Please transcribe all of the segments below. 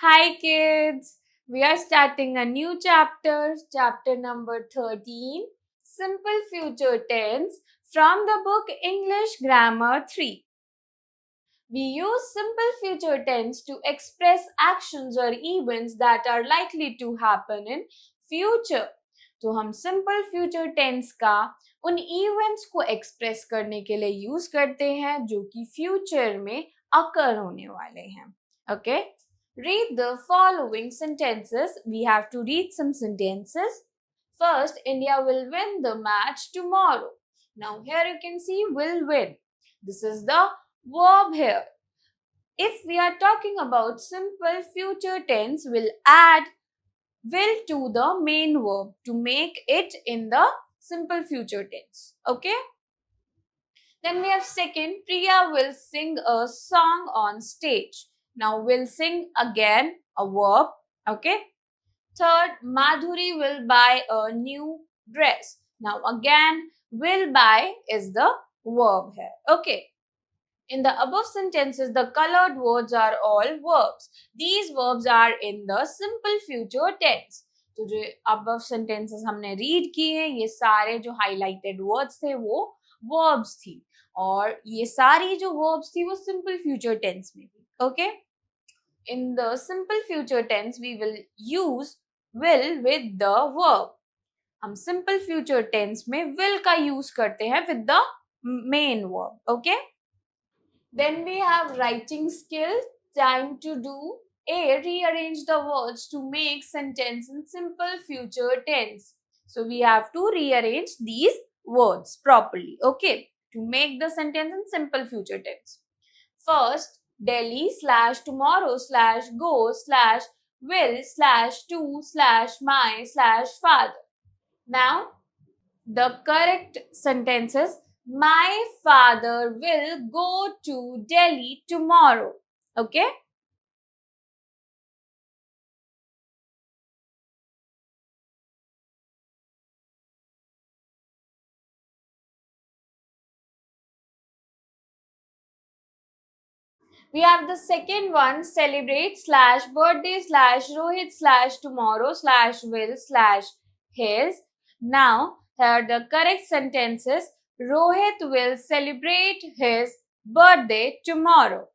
Hi, kids. We are starting a new chapter, chapter number 13, Simple Future Tense, from the book English Grammar 3. We use simple future tense to express actions or events that are likely to happen in future. तो हम simple future tense का उन events को express करने के लिए use करते हैं जो कि future में occur होने वाले हैं. Okay? Read the following sentences. We have to read some sentences. First, India will win the match tomorrow. Now here you can see will win. This is the verb here. If we are talking about simple future tense, we'll add will to the main verb to make it in the simple future tense. Okay? Then we have second, Priya will sing a song on stage. Now we'll sing again a verb. Okay? Third, Madhuri will buy a new dress. Now again, will buy is the verb here. Okay? In the above sentences, the colored words are all verbs. These verbs are in the simple future tense. तो जो above sentences हमने read किए हैं, ये सारे जो highlighted words थे वो verbs थी और ये सारी जो verbs थी वो simple future tense में थी. Okay? In the simple future tense, we will use will with the verb. हम simple future tense में will का use करते हैं with the main verb. Okay? Then we have writing skill, time to do A. Rearrange the words to make sentence in simple future tense. So we have to rearrange these words properly, okay, to make the sentence in simple future tense. First, Delhi / tomorrow / go / will / to / my / father. Now, the correct sentences. My father will go to Delhi tomorrow. Okay? We have the second one, celebrate / birthday / Rohit / tomorrow / will / his. Now, here the correct sentences. Rohit will celebrate his birthday tomorrow.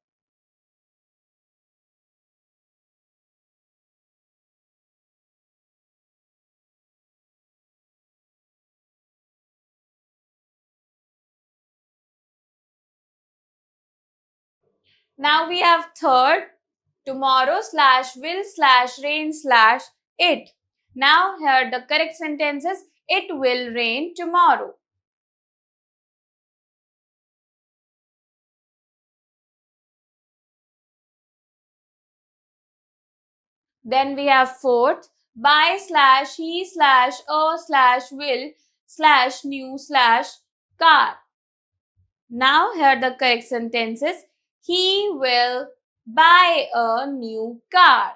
Now we have third, tomorrow / will / rain / it. Now here the correct sentence is it will rain tomorrow. Then we have fourth, buy / he / a / will / new / car. Now here the correct sentence is he will buy a new car.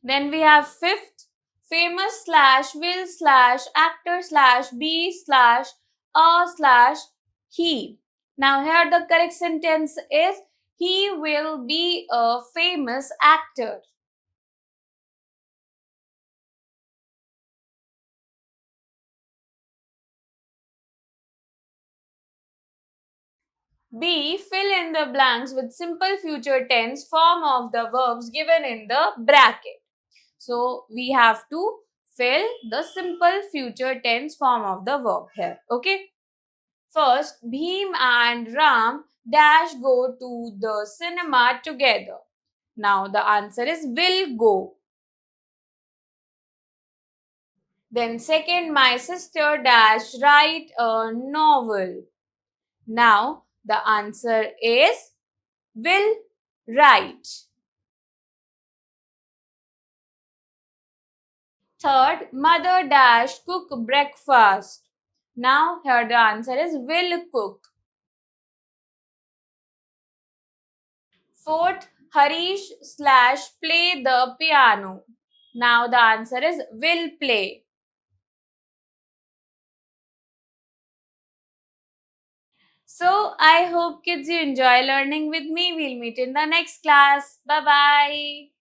Then we have fifth, famous / will / actor / be / a / he. Now here the correct sentence is he will be a famous actor. B. Fill in the blanks with simple future tense form of the verbs given in the bracket. So we have to fill the simple future tense form of the verb here. Okay. First, Bhim and Ram dash go to the cinema together. Now the answer is will go. Then second, my sister dash write a novel. Now the answer is will write. Third, mother dash cook breakfast. Now here the answer is will cook. Fourth, Harish / play the piano. Now the answer is will play. So I hope kids you enjoy learning with me. We'll meet in the next class. Bye bye.